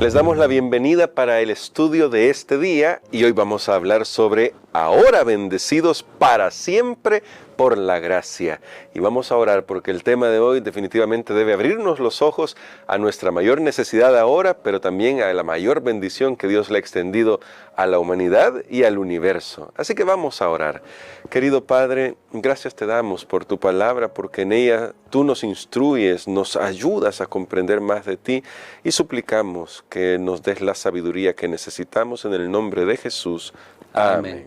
Les damos la bienvenida para el estudio de este día y hoy vamos a hablar sobre ahora bendecidos para siempre por la gracia. Y vamos a orar porque el tema de hoy definitivamente debe abrirnos los ojos a nuestra mayor necesidad ahora, pero también a la mayor bendición que Dios le ha extendido a la humanidad y al universo. Así que vamos a orar. Querido Padre, gracias te damos por tu palabra, porque en ella tú nos instruyes, nos ayudas a comprender más de ti y suplicamos que nos des la sabiduría que necesitamos en el nombre de Jesús. Amén.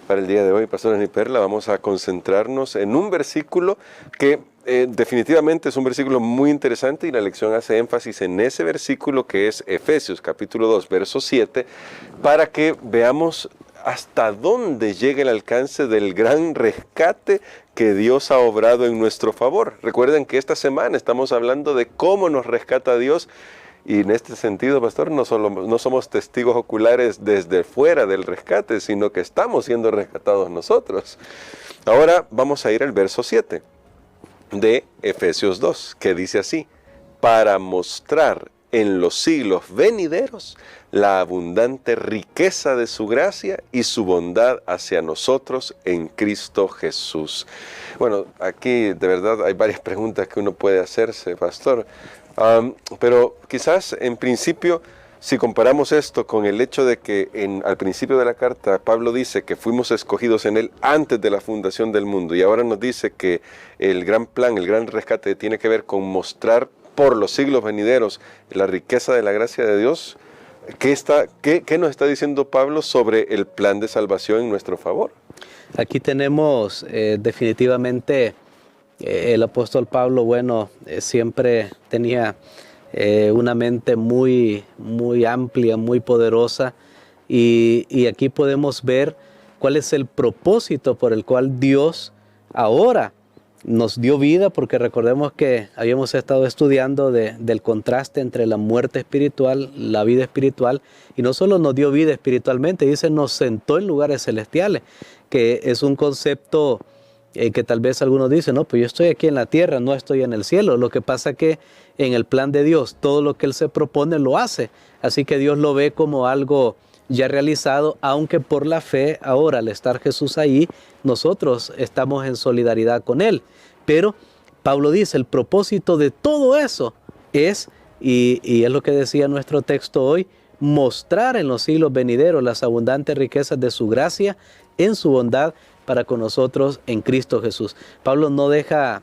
Para el día de hoy, Pastor Dani Perla, vamos a concentrarnos en un versículo que definitivamente es un versículo muy interesante y la lección hace énfasis en ese versículo que es Efesios capítulo 2, verso 7, para que veamos hasta dónde llega el alcance del gran rescate que Dios ha obrado en nuestro favor. Recuerden que esta semana estamos hablando de cómo nos rescata Dios. Y en este sentido, pastor, no somos testigos oculares desde fuera del rescate, sino que estamos siendo rescatados nosotros. Ahora vamos a ir al verso 7 de Efesios 2, que dice así: para mostrar en los siglos venideros la abundante riqueza de su gracia y su bondad hacia nosotros en Cristo Jesús. Bueno, aquí de verdad hay varias preguntas que uno puede hacerse, pastor. Pero quizás en principio, si comparamos esto con el hecho de que al principio de la carta Pablo dice que fuimos escogidos en él antes de la fundación del mundo y ahora nos dice que el gran plan, el gran rescate tiene que ver con mostrar por los siglos venideros la riqueza de la gracia de Dios, ¿qué nos está diciendo Pablo sobre el plan de salvación en nuestro favor? Aquí tenemos definitivamente... el apóstol Pablo, siempre tenía una mente muy amplia, muy poderosa, y aquí podemos ver cuál es el propósito por el cual Dios ahora nos dio vida, porque recordemos que habíamos estado estudiando del contraste entre la muerte espiritual, la vida espiritual, y no solo nos dio vida espiritualmente, dice nos sentó en lugares celestiales, que es un concepto que tal vez algunos dicen, no, pues yo estoy aquí en la tierra, no estoy en el cielo. Lo que pasa que en el plan de Dios, todo lo que Él se propone lo hace. Así que Dios lo ve como algo ya realizado, aunque por la fe, ahora al estar Jesús ahí, nosotros estamos en solidaridad con Él. Pero Pablo dice, el propósito de todo eso es, y es lo que decía nuestro texto hoy, mostrar en los siglos venideros las abundantes riquezas de su gracia en su bondad para con nosotros en Cristo Jesús. Pablo no deja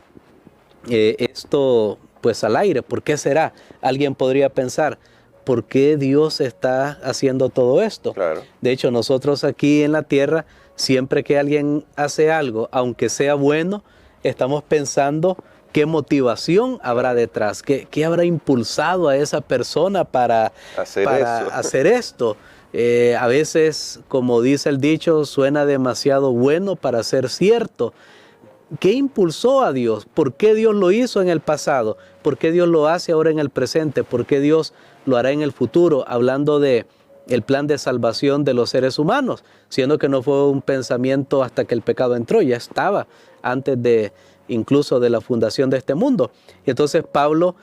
esto pues al aire. ¿Por qué será? Alguien podría pensar, ¿por qué Dios está haciendo todo esto? Claro. De hecho, nosotros aquí en la tierra, siempre que alguien hace algo, aunque sea bueno, estamos pensando qué motivación habrá detrás, qué habrá impulsado a esa persona para hacer esto. A veces, como dice el dicho, suena demasiado bueno para ser cierto. ¿Qué impulsó a Dios? ¿Por qué Dios lo hizo en el pasado? ¿Por qué Dios lo hace ahora en el presente? ¿Por qué Dios lo hará en el futuro? Hablando de el plan de salvación de los seres humanos, siendo que no fue un pensamiento hasta que el pecado entró, ya estaba antes incluso de la fundación de este mundo. Y entonces Pablo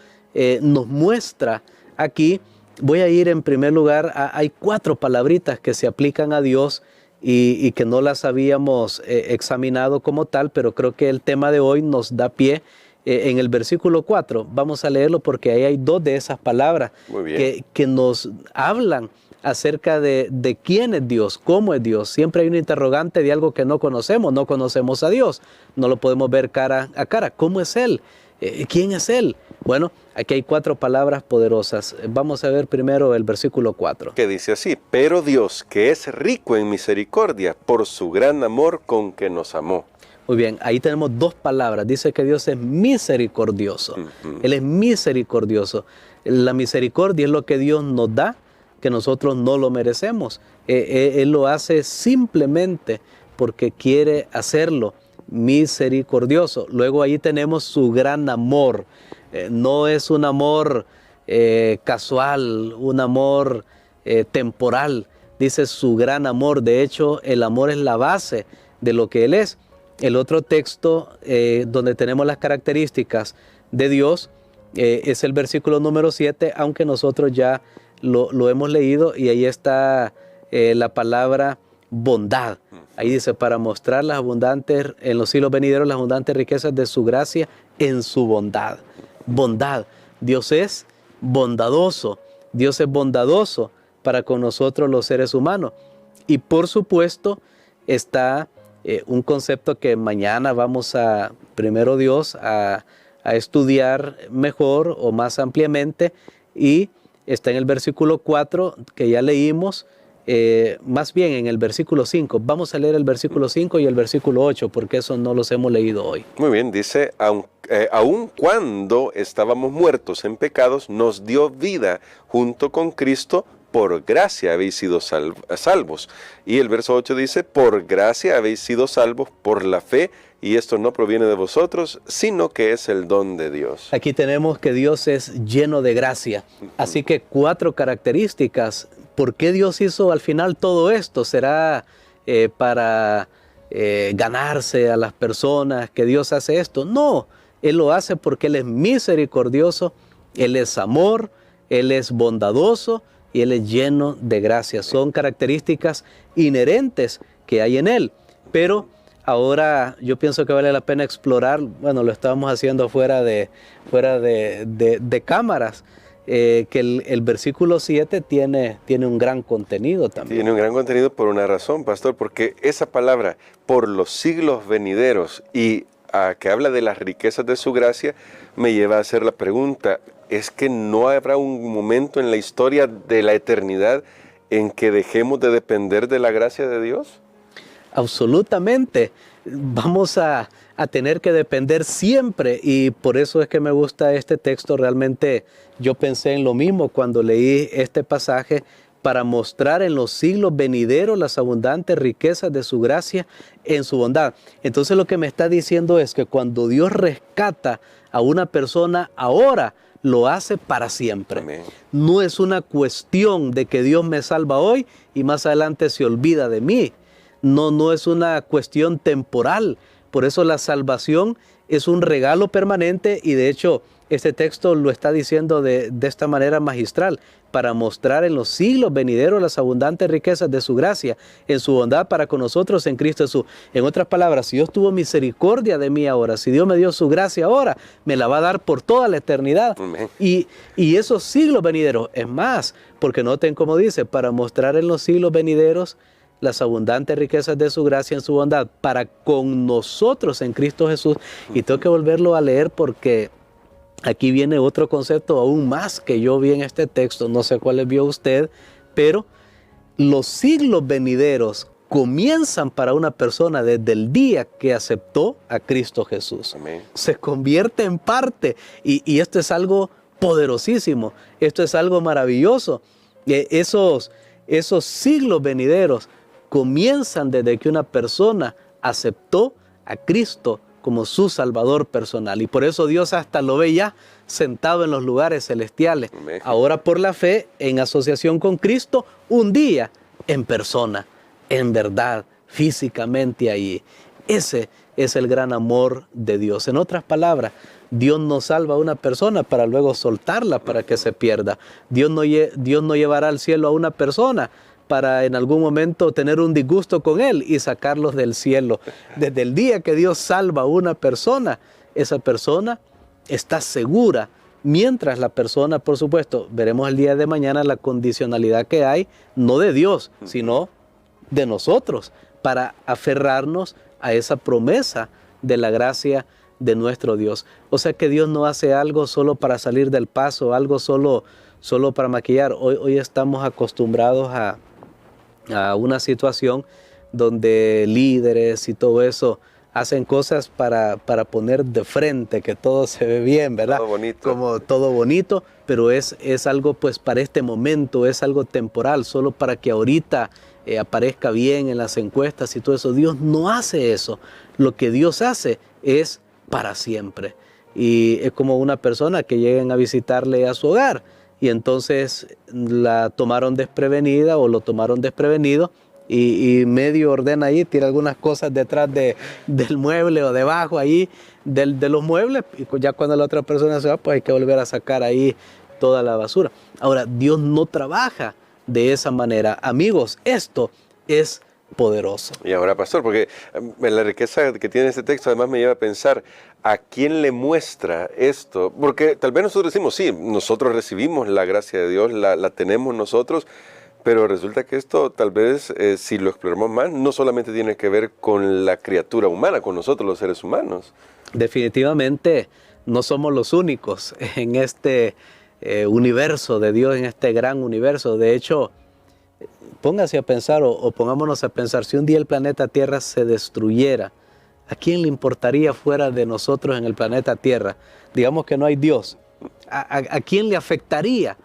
nos muestra aquí. Voy a ir en primer lugar, hay 4 palabritas que se aplican a Dios y que no las habíamos examinado como tal, pero creo que el tema de hoy nos da pie en el versículo 4. Vamos a leerlo porque ahí hay 2 de esas palabras que nos hablan acerca de quién es Dios, cómo es Dios. Siempre hay un interrogante de algo que no conocemos a Dios, no lo podemos ver cara a cara. ¿Cómo es Él? ¿Quién es Él? Bueno, aquí hay 4 palabras poderosas. Vamos a ver primero el versículo 4. Que dice así: pero Dios, que es rico en misericordia, por su gran amor con que nos amó. Muy bien, ahí tenemos 2 palabras. Dice que Dios es misericordioso. Él es misericordioso. La misericordia es lo que Dios nos da, que nosotros no lo merecemos. Él lo hace simplemente porque quiere hacerlo. Misericordioso. Luego ahí tenemos su gran amor. No es un amor casual, un amor temporal. Dice su gran amor. De hecho, el amor es la base de lo que Él es. El otro texto donde tenemos las características de Dios es el versículo número 7, aunque nosotros ya lo hemos leído y ahí está la palabra bondad. Ahí dice, para mostrar las abundantes, en los siglos venideros, las abundantes riquezas de su gracia en su bondad. Bondad. Dios es bondadoso. Dios es bondadoso para con nosotros los seres humanos. Y por supuesto está un concepto que mañana vamos a, primero Dios, a estudiar mejor o más ampliamente, y está en el versículo 4 que ya leímos, más bien en el versículo 5. Vamos a leer el versículo 5 y el versículo 8 porque eso no los hemos leído hoy. Muy bien, dice, aun cuando estábamos muertos en pecados, nos dio vida junto con Cristo, por gracia habéis sido salvos. Y el verso 8 dice, por gracia habéis sido salvos por la fe, y esto no proviene de vosotros, sino que es el don de Dios. Aquí tenemos que Dios es lleno de gracia. Así que 4 características. ¿Por qué Dios hizo al final todo esto? ¿Será para ganarse a las personas que Dios hace esto? No, Él lo hace porque Él es misericordioso, Él es amor, Él es bondadoso y Él es lleno de gracia. Son características inherentes que hay en Él. Pero ahora yo pienso que vale la pena explorar, bueno, lo estábamos haciendo fuera de cámaras, que el versículo 7 tiene un gran contenido también. Tiene un gran contenido por una razón, pastor, porque esa palabra, por los siglos venideros, y que habla de las riquezas de su gracia, me lleva a hacer la pregunta, ¿es que no habrá un momento en la historia de la eternidad en que dejemos de depender de la gracia de Dios? Absolutamente. Vamos a tener que depender siempre, y por eso es que me gusta este texto. Realmente yo pensé en lo mismo cuando leí este pasaje, para mostrar en los siglos venideros las abundantes riquezas de su gracia en su bondad. Entonces lo que me está diciendo es que cuando Dios rescata a una persona ahora, lo hace para siempre. Amén. No es una cuestión de que Dios me salva hoy y más adelante se olvida de mí. No es una cuestión temporal. Por eso la salvación es un regalo permanente, y de hecho este texto lo está diciendo de esta manera magistral, para mostrar en los siglos venideros las abundantes riquezas de su gracia en su bondad para con nosotros en Cristo Jesús. En otras palabras, si Dios tuvo misericordia de mí ahora, si Dios me dio su gracia ahora, me la va a dar por toda la eternidad. Y esos siglos venideros, es más, porque noten cómo dice, para mostrar en los siglos venideros las abundantes riquezas de su gracia en su bondad para con nosotros en Cristo Jesús. Y tengo que volverlo a leer porque aquí viene otro concepto aún más que yo vi en este texto, no sé cuál vio usted, pero los siglos venideros comienzan para una persona desde el día que aceptó a Cristo Jesús. Amén. Se convierte en parte, y esto es algo poderosísimo, esto es algo maravilloso. Esos siglos venideros comienzan desde que una persona aceptó a Cristo como su Salvador personal. Y por eso Dios hasta lo ve ya sentado en los lugares celestiales. Amén. Ahora por la fe, en asociación con Cristo, un día en persona, en verdad, físicamente allí. Ese es el gran amor de Dios. En otras palabras, Dios no salva a una persona para luego soltarla para que se pierda. Dios no llevará al cielo a una persona para en algún momento tener un disgusto con él y sacarlos del cielo. Desde el día que Dios salva a una persona, esa persona está segura. Mientras la persona, por supuesto, veremos el día de mañana la condicionalidad que hay, no de Dios, sino de nosotros, para aferrarnos a esa promesa de la gracia de nuestro Dios. O sea que Dios no hace algo solo para salir del paso, algo solo para maquillar. Hoy estamos acostumbrados a una situación donde líderes y todo eso hacen cosas para poner de frente que todo se ve bien, ¿verdad? Todo bonito. Como todo bonito, pero es algo pues para este momento, es algo temporal, solo para que ahorita aparezca bien en las encuestas y todo eso. Dios no hace eso. Lo que Dios hace es para siempre. Y es como una persona que lleguen a visitarle a su hogar y entonces la tomaron desprevenida o lo tomaron desprevenido y medio ordena ahí, tira algunas cosas detrás del mueble o debajo ahí de los muebles, y ya cuando la otra persona se va, pues hay que volver a sacar ahí toda la basura. Ahora, Dios no trabaja de esa manera. Amigos, esto es poderoso. Y ahora, pastor, porque la riqueza que tiene este texto además me lleva a pensar, ¿a quién le muestra esto? Porque tal vez nosotros decimos, sí, nosotros recibimos la gracia de Dios, la tenemos nosotros, pero resulta que esto tal vez, si lo exploramos más, no solamente tiene que ver con la criatura humana, con nosotros los seres humanos. Definitivamente no somos los únicos en este universo de Dios, en este gran universo. De hecho, póngase a pensar o pongámonos a pensar, si un día el planeta Tierra se destruyera, ¿a quién le importaría fuera de nosotros en el planeta Tierra? Digamos que no hay Dios. ¿A quién le afectaría?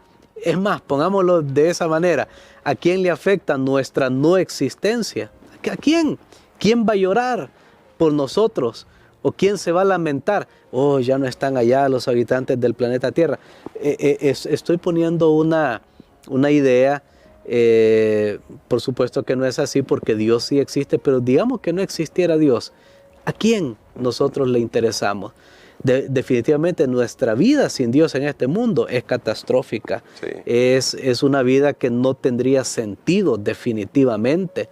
Es más, pongámoslo de esa manera, ¿a quién le afecta nuestra no existencia? ¿A quién? ¿Quién va a llorar por nosotros? ¿O quién se va a lamentar? Oh, ya no están allá los habitantes del planeta Tierra. Estoy poniendo una idea. Por supuesto que no es así, porque Dios sí existe, pero digamos que no existiera Dios, ¿a quién nosotros le interesamos? Definitivamente nuestra vida sin Dios en este mundo es catastrófica. Sí. Es una vida que no tendría sentido definitivamente,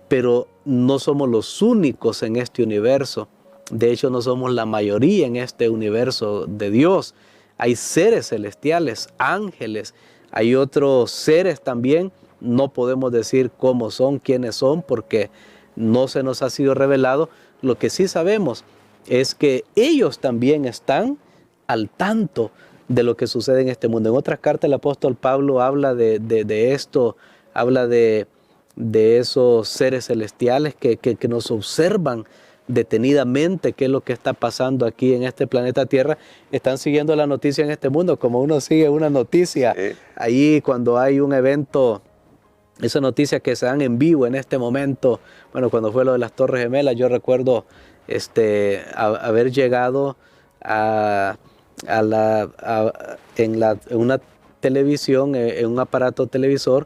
pero no somos los únicos en este universo. De hecho, no somos la mayoría en este universo de Dios. Hay seres celestiales, ángeles, hay otros seres también, no podemos decir cómo son, quiénes son, porque no se nos ha sido revelado. Lo que sí sabemos es que ellos también están al tanto de lo que sucede en este mundo. En otras cartas el apóstol Pablo habla de esto, habla de esos seres celestiales que nos observan detenidamente qué es lo que está pasando aquí en este planeta Tierra. Están siguiendo la noticia en este mundo, como uno sigue una noticia. Ahí cuando hay un evento, esa noticia que se dan en vivo en este momento, bueno, cuando fue lo de las Torres Gemelas, yo recuerdo haber llegado en una televisión, en un aparato televisor,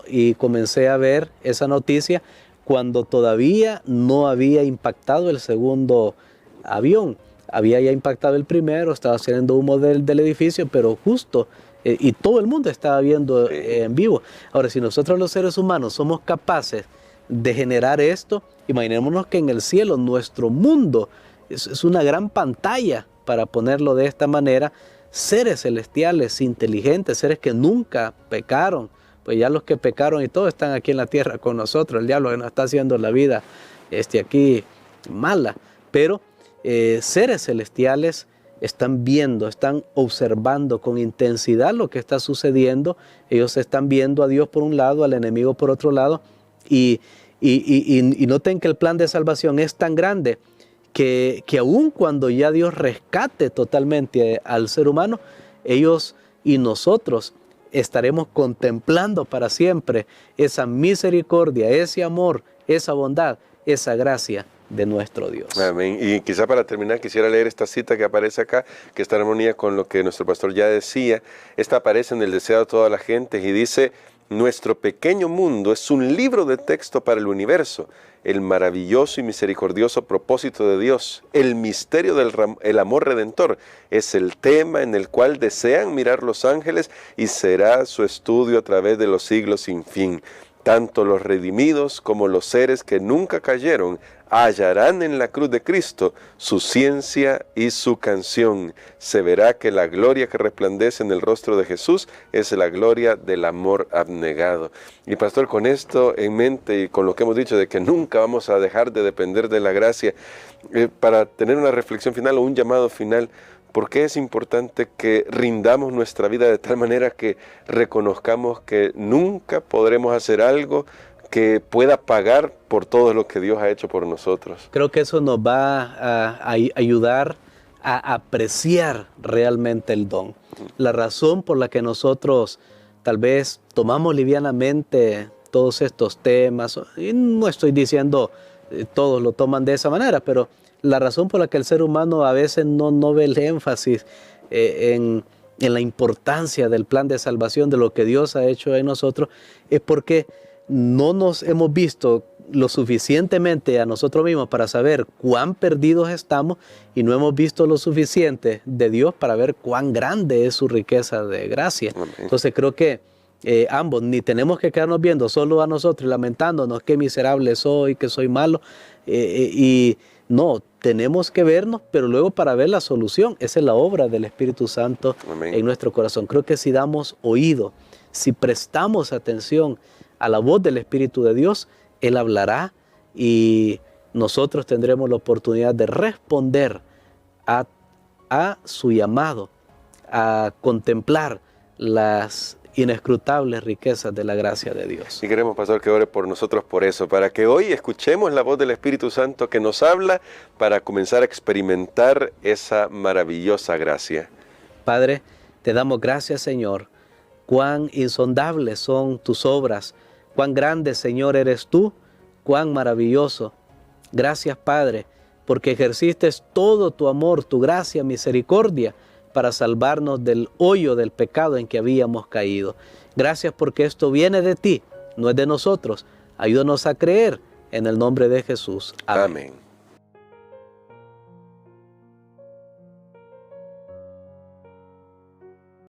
y comencé a ver esa noticia cuando todavía no había impactado el segundo avión. Había ya impactado el primero, estaba saliendo humo del edificio, pero justo, y todo el mundo estaba viendo en vivo. Ahora, si nosotros los seres humanos somos capaces de generar esto, imaginémonos que en el cielo, nuestro mundo es una gran pantalla, para ponerlo de esta manera, seres celestiales, inteligentes, seres que nunca pecaron. Pues ya los que pecaron y todos están aquí en la tierra con nosotros. El diablo que nos está haciendo la vida aquí mala. Pero seres celestiales están viendo, están observando con intensidad lo que está sucediendo. Ellos están viendo a Dios por un lado, al enemigo por otro lado. Y noten que el plan de salvación es tan grande que aun cuando ya Dios rescate totalmente al ser humano, ellos y nosotros estaremos contemplando para siempre esa misericordia, ese amor, esa bondad, esa gracia de nuestro Dios. Amén. Y quizá para terminar quisiera leer esta cita que aparece acá, que está en armonía con lo que nuestro pastor ya decía. Esta aparece en el deseo de toda la gente y dice: nuestro pequeño mundo es un libro de texto para el universo, el maravilloso y misericordioso propósito de Dios, el misterio del amor redentor, es el tema en el cual desean mirar los ángeles y será su estudio a través de los siglos sin fin. Tanto los redimidos como los seres que nunca cayeron hallarán en la cruz de Cristo su ciencia y su canción. Se verá que la gloria que resplandece en el rostro de Jesús es la gloria del amor abnegado. Y pastor, con esto en mente y con lo que hemos dicho de que nunca vamos a dejar de depender de la gracia, para tener una reflexión final o un llamado final, ¿por qué es importante que rindamos nuestra vida de tal manera que reconozcamos que nunca podremos hacer algo que pueda pagar por todo lo que Dios ha hecho por nosotros? Creo que eso nos va a ayudar a apreciar realmente el don. La razón por la que nosotros tal vez tomamos livianamente todos estos temas, y no estoy diciendo todos lo toman de esa manera, pero la razón por la que el ser humano a veces no ve el énfasis en la importancia del plan de salvación, de lo que Dios ha hecho en nosotros, es porque no nos hemos visto lo suficientemente a nosotros mismos para saber cuán perdidos estamos y no hemos visto lo suficiente de Dios para ver cuán grande es su riqueza de gracia. Amén. Entonces creo que ambos, ni tenemos que quedarnos viendo solo a nosotros y lamentándonos qué miserable soy, que soy malo, y no, tenemos que vernos, pero luego para ver la solución. Esa es la obra del Espíritu Santo. Amén. En nuestro corazón. Creo que si damos oído, si prestamos atención a la voz del Espíritu de Dios, Él hablará y nosotros tendremos la oportunidad de responder a su llamado, a contemplar las inescrutables riquezas de la gracia de Dios. Y queremos, pastor, que ore por nosotros por eso, para que hoy escuchemos la voz del Espíritu Santo que nos habla para comenzar a experimentar esa maravillosa gracia. Padre, te damos gracias, Señor. Cuán insondables son tus obras, cuán grande, Señor, eres tú, cuán maravilloso. Gracias, Padre, porque ejerciste todo tu amor, tu gracia, misericordia, para salvarnos del hoyo del pecado en que habíamos caído. Gracias porque esto viene de ti, no es de nosotros. Ayúdanos a creer en el nombre de Jesús. Amén. Amén.